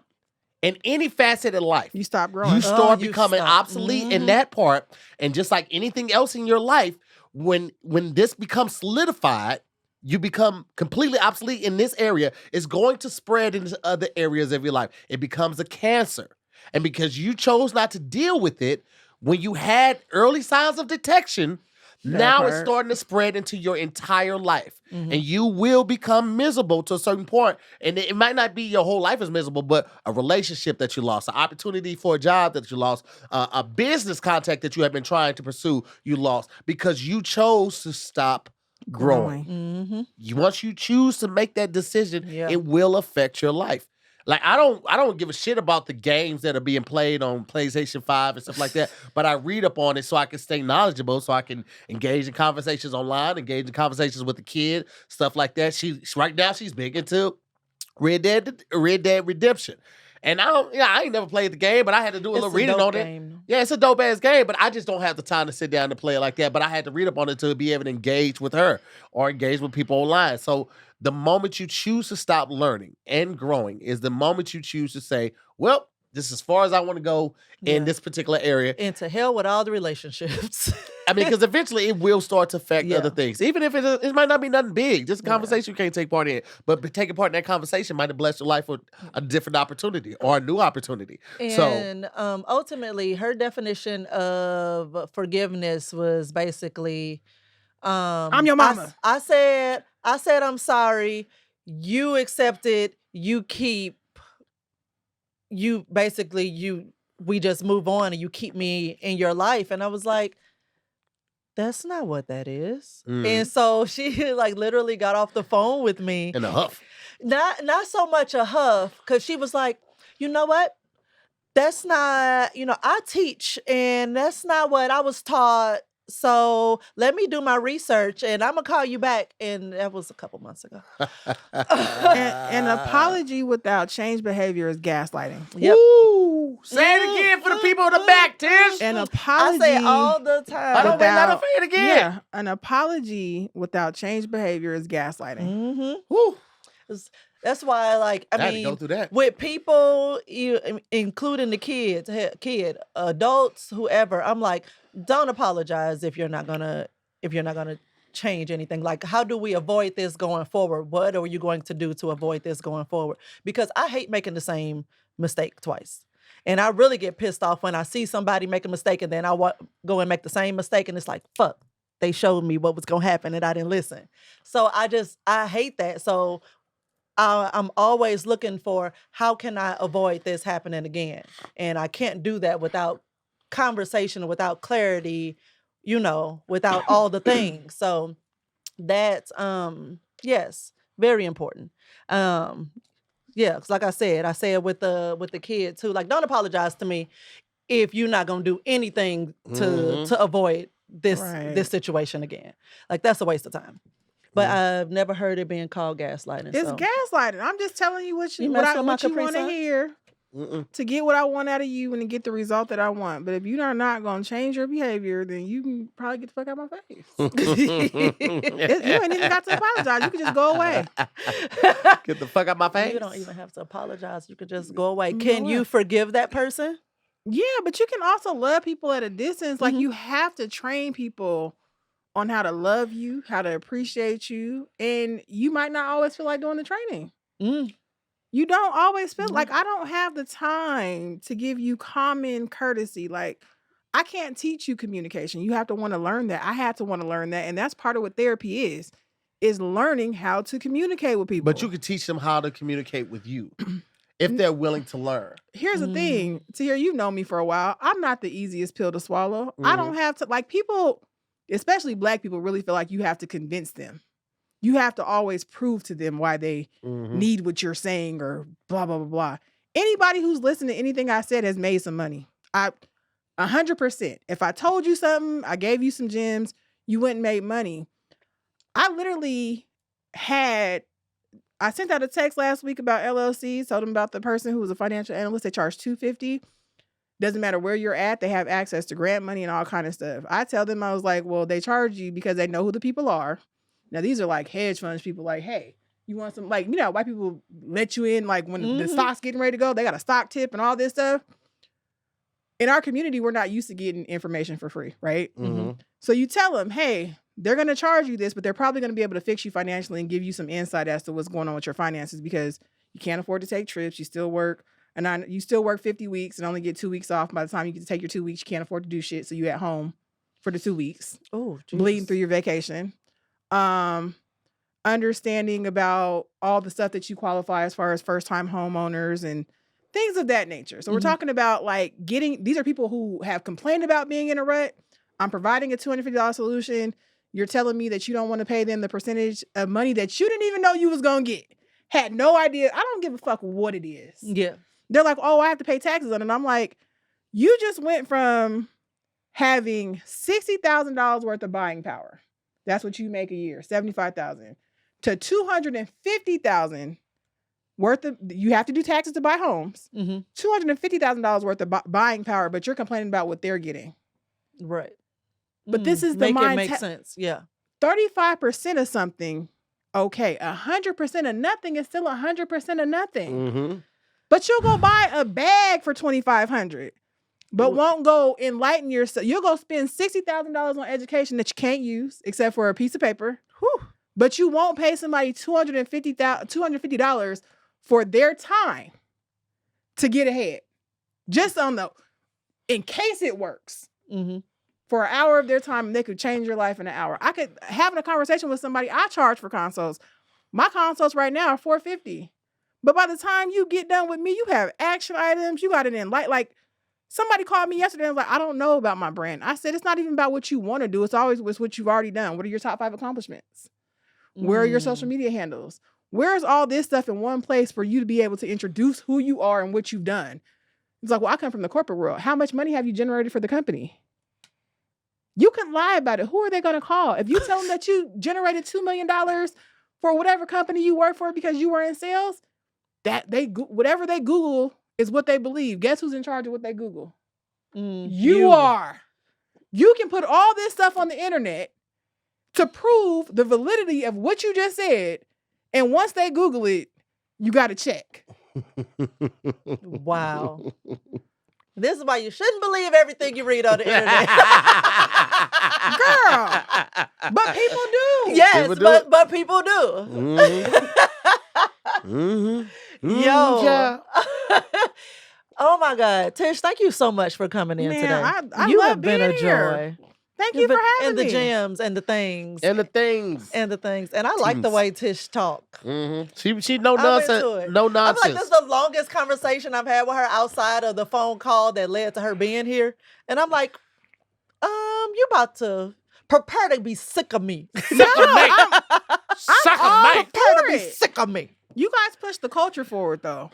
in any facet of life, You stop growing. you start you becoming stop. obsolete in Mhm. that part. And just like anything else in your life, when this becomes solidified, you become completely obsolete in this area, it's going to spread into other areas of your life. It becomes a cancer. And because you chose not to deal with it, when you had early signs of detection, now it's part. starting to spread into your entire life. Mhm. And you will become miserable to a certain point. And it might not be your whole life is miserable, but a relationship that you lost, an opportunity for a job that you lost, a business contact that you have been trying to pursue, you lost because you chose to stop growing. Mhm. Once you choose to make that decision, Yeah. it will affect your life. Like I don't give a shit about the games that are being played on PlayStation 5 and stuff like that, but I read up on it so I can stay knowledgeable, so I can engage in conversations online, engage in conversations with the kid, stuff like that. Right now she's big into Red Dead Redemption. And I ain't never played the game, but I had to do a little reading on it. Yeah, it's a dope ass game, but I just don't have the time to sit down and play it like that. But I had to read up on it to be able to engage with her or engage with people online. So the moment you choose to stop learning and growing is the moment you choose to say, well, this is as far as I want to go in this particular area. And to hell with all the relationships. I mean, because eventually it will start to affect Yeah. other things. Even if it might not be nothing big, just a conversation you can't take part in. But taking part in that conversation might have blessed your life with a different opportunity or a new opportunity. And ultimately, her definition of forgiveness was basically, I'm your mama. I said I'm sorry. You accepted. You keep. You basically we just move on and you keep me in your life. And I was like, that's not what that is. And so she literally got off the phone with me in a huff. Not so much a huff, because she was like, you know what? That's not, I teach and that's not what I was taught. So let me do my research and I'm going to call you back. And that was a couple months ago. An apology without change behavior is gaslighting. Yep. Woo! Say it again for the people in the back, Tish. An I apology. say it all the time. I don't let her say it again. Yeah, an apology without change behavior is gaslighting. Mm-hmm. Woo. That's why, I had to go through that. with people, including the kid, adults, whoever, I'm like, don't apologize if you're not gonna change anything. Like, how do we avoid this going forward? What are you going to do to avoid this going forward? Because I hate making the same mistake twice. And I really get pissed off when I see somebody make a mistake and then I go and make the same mistake and it's like, fuck, they showed me what was going to happen and I didn't listen. So I hate that. So I'm always looking for, how can I avoid this happening again? And I can't do that without conversation, without clarity, without all the things. So that's, yes, very important. Yeah, 'cause like I said with the kid too, like, don't apologize to me if you're not gonna do anything to avoid this situation again. Like, that's a waste of time. But I've never heard it being called gaslighting. It's gaslighting. I'm just telling you what you want to hear to get what I want out of you and to get the result that I want. But if you are not going to change your behavior, then you can probably get the fuck out of my face. You ain't even got to apologize. You can just go away. Get the fuck out of my face. You don't even have to apologize. You can just go away. Can you forgive that person? Yeah, but you can also love people at a distance. Like, you have to train people on how to love you, how to appreciate you, and you might not always feel like doing the training. You don't always feel like, I don't have the time to give you common courtesy. Like, I can't teach you communication. You have to want to learn that. I had to want to learn that, and that's part of what therapy is learning how to communicate with people. But you can teach them how to communicate with you if they're willing to learn. Here's the thing, Tia, you've known me for a while. I'm not the easiest pill to swallow. I don't have to, like, people, especially Black people, really feel like you have to convince them. You have to always prove to them why they need what you're saying or blah, blah, blah, blah. Anybody who's listened to anything I said has made some money. 100%. If I told you something, I gave you some gems, you went and made money. I literally I sent out a text last week about LLCs, told them about the person who was a financial analyst. They charge $250. Doesn't matter where you're at. They have access to grant money and all kind of stuff. I tell them, I was like, well, they charge you because they know who the people are. Now, these are like hedge funds people, like, hey, you want some, like, you know, white people let you in, like, when the stock's getting ready to go, they got a stock tip and all this stuff. In our community, we're not used to getting information for free, right? So you tell them, hey, they're going to charge you this, but they're probably going to be able to fix you financially and give you some insight as to what's going on with your finances, because you can't afford to take trips. You still work. And you still work 50 weeks and only get 2 weeks off. By the time you get to take your 2 weeks, you can't afford to do shit. So you at home for the 2 weeks. Oh, bleeding through your vacation. Understanding about all the stuff that you qualify as far as first-time homeowners and things of that nature. So we're talking about, like, these are people who have complained about being in a rut. I'm providing a $250 solution. You're telling me that you don't want to pay them the percentage of money that you didn't even know you was going to get. Had no idea. I don't give a fuck what it is. Yeah. They're like, oh, I have to pay taxes on it. And I'm like, you just went from having $60,000 worth of buying power. That's what you make a year, $75,000, to $250,000 worth of, you have to do taxes to buy homes, $250,000 worth of buying power, but you're complaining about what they're getting. Right. But this is the mindset. Make sense. Yeah. 35% of something, okay. 100% of nothing is still 100% of nothing. But you'll go buy a bag for $2,500, but won't go enlighten yourself. You'll go spend $60,000 on education that you can't use except for a piece of paper. But you won't pay somebody $250 for their time to get ahead. Just in case it works. For an hour of their time, they could change your life in an hour. I could having a conversation with somebody. I charge for consults. My consults right now are $450. But by the time you get done with me, you have action items. You got it in like somebody called me yesterday and was like, I don't know about my brand. I said, it's not even about what you want to do. It's always what you've already done. What are your top 5 accomplishments? Where are your social media handles? Where's all this stuff in one place for you to be able to introduce who you are and what you've done? It's like, well, I come from the corporate world. How much money have you generated for the company? You can lie about it. Who are they going to call? If you tell them that you generated $2 million for whatever company you work for because you were in sales, that whatever they Google is what they believe. Guess who's in charge of what they Google? You are. You can put all this stuff on the internet to prove the validity of what you just said. And once they Google it, you got to check. Wow. This is why you shouldn't believe everything you read on the internet. Girl. But people do. Yes, but people do. Yo. Oh my God. Tish, thank you so much for coming in today. You have love been a here. joy. Thank you for having me. And the gems and the things. And the things. And I like the way Tish talk. She no nonsense. No nonsense. I'm like, this is the longest conversation I've had with her outside of the phone call that led to her being here. And I'm like, you about to prepare to be sick of me. No, I'm prepare to be sick of me. You guys push the culture forward, though.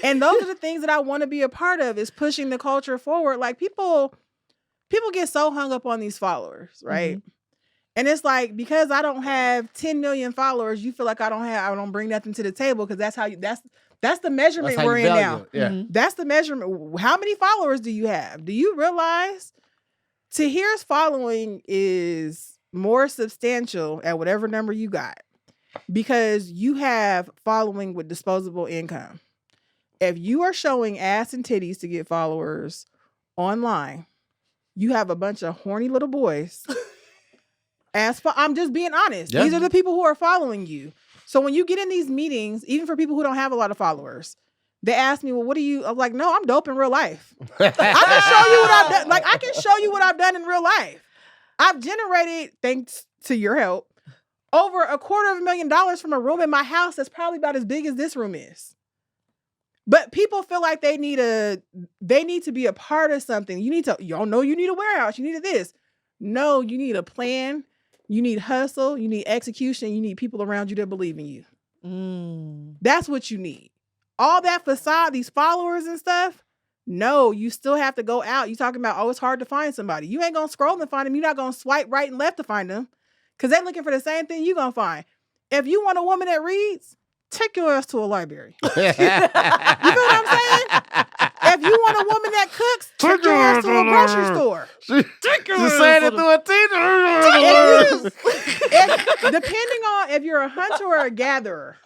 And those are the things that I want to be a part of, is pushing the culture forward. Like, people people get so hung up on these followers, right? And it's like, because I don't have 10 million followers, you feel like I don't bring nothing to the table, because that's the measurement we're in now. Yeah. That's the measurement. How many followers do you have? Do you realize Tahir's following is more substantial at whatever number you got, because you have following with disposable income. If you are showing ass and titties to get followers online, you have a bunch of horny little boys. I'm just being honest. Yeah. These are the people who are following you. So when you get in these meetings, even for people who don't have a lot of followers, they ask me, well, what do you? I'm like, no, I'm dope in real life. I can show you what I've done. Like, I can show you what I've done in real life. I've generated, thanks to your help, over $250,000 from a room in my house that's probably about as big as this room is. But people feel like they need to be a part of something. Y'all know you need a warehouse. You need this. No, you need a plan. You need hustle. You need execution. You need people around you that believe in you. That's what you need. All that facade, these followers and stuff. No, you still have to go out. You talking about, it's hard to find somebody. You ain't going to scroll and find them. You're not going to swipe right and left to find them, because they're looking for the same thing you're going to find. If you want a woman that reads, take your ass to a library. You feel what I'm saying? If you want a woman that cooks, take your ass to a grocery store. She's saying it through a teacher. Depending on if you're a hunter or a gatherer,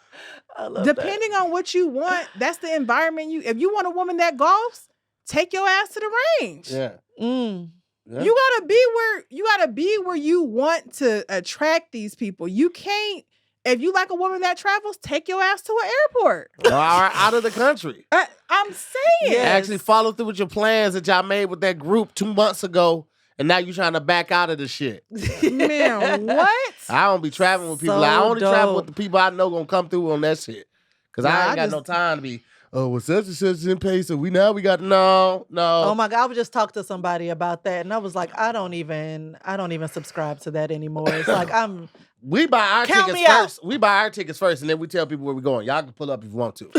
depending on what you want, that's the environment if you want a woman that golfs, take your ass to the range. Yeah. Yeah. You gotta be where you want to attract these people. You can't. If you like a woman that travels, take your ass to an airport. Or out of the country. I'm saying. Yes. Actually follow through with your plans that y'all made with that group 2 months ago, and now you trying to back out of the shit. Man, what? I don't be traveling with people. So I only travel dope. with the people I know gonna come through on that shit. Because I ain't got no time to be, well, such and such didn't pay, so we got no. Oh my God, I would just talk to somebody about that, and I was like, I don't even subscribe to that anymore. It's like We buy our Count tickets me out. first. We buy our tickets first, and then we tell people where we're going. Y'all can pull up if you want to.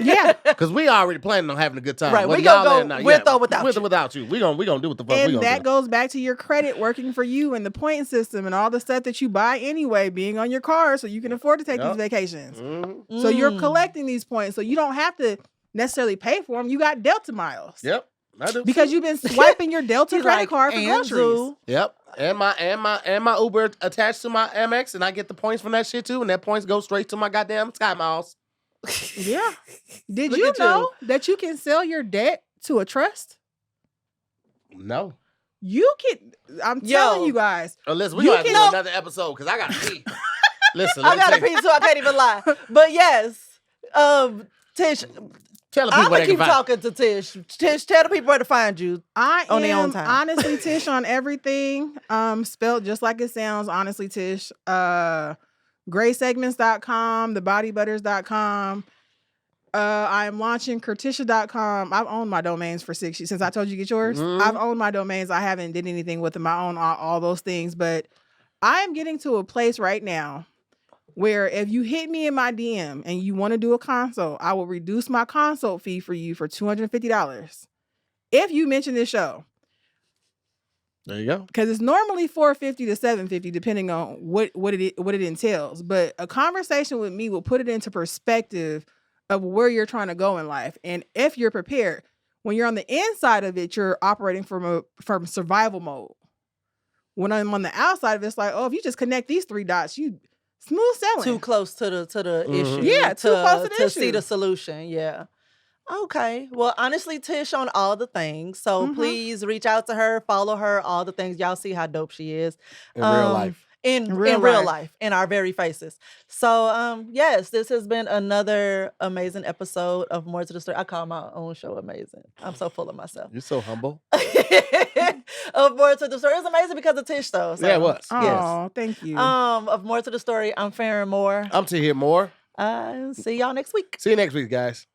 Yeah. Because we already planning on having a good time. Right, Whether we gonna y'all go there or not. with or without with you. or without you. We gonna do what the fuck we And gonna that do. goes back to your credit working for you and the point system and all the stuff that you buy anyway, being on your car so you can afford to take these vacations. Mm-hmm. So you're collecting these points, so you don't have to necessarily pay for them. You got Delta miles. Yep, I do. Because you've been swiping your Delta He's credit like, card for and groceries. Yep. And my Uber attached to my Amex, and I get the points from that shit too, and that points go straight to my goddamn Sky Miles. Yeah. Did Look you at know you. that you can sell your debt to a trust? No. You can. I'm telling you guys. Listen, we You gonna have to do can- another episode because I gotta pee. Listen, I let me gotta tell you. pee too. I can't even lie. But yes, Tish, Tell the I'm people where gonna they keep can find. talking to Tish. Tish, tell the people where to find you. I On their own am time. honestly Tish on everything. Spelled just like it sounds. Honestly Tish. Graysegments.com, thebodybutters.com. I'm launching Curticia.com. I've owned my domains for 6 years. Since I told you get yours, Mhm. I've owned my domains. I haven't did anything with them. I own all those things. But I am getting to a place right now where if you hit me in my DM and you want to do a consult, I will reduce my consult fee for you for $250 if you mention this show. There you go. Because it's normally $450 to $750 depending on what it entails. But a conversation with me will put it into perspective of where you're trying to go in life. And if you're prepared, when you're on the inside of it, you're operating from survival mode. When I'm on the outside of it, it's like, if you just connect these 3 dots, you smooth sailing. Too close to the issue. Yeah, too close to the to see issue. the solution. Yeah. Okay. Well, honestly, Tish on all the things. So please reach out to her, follow her, all the things. Y'all see how dope she is. In real life. In real real life. life, in our very faces. So, yes, this has been another amazing episode of More to the Story. I call my own show amazing. I'm so full of myself. You're so humble. Of More to the Story. It's amazing because of Tish, though. So, Yeah, it was. Oh, thank you. Of More to the Story, I'm Farron Moore. I'm to hear more. See y'all next week. See you next week, guys.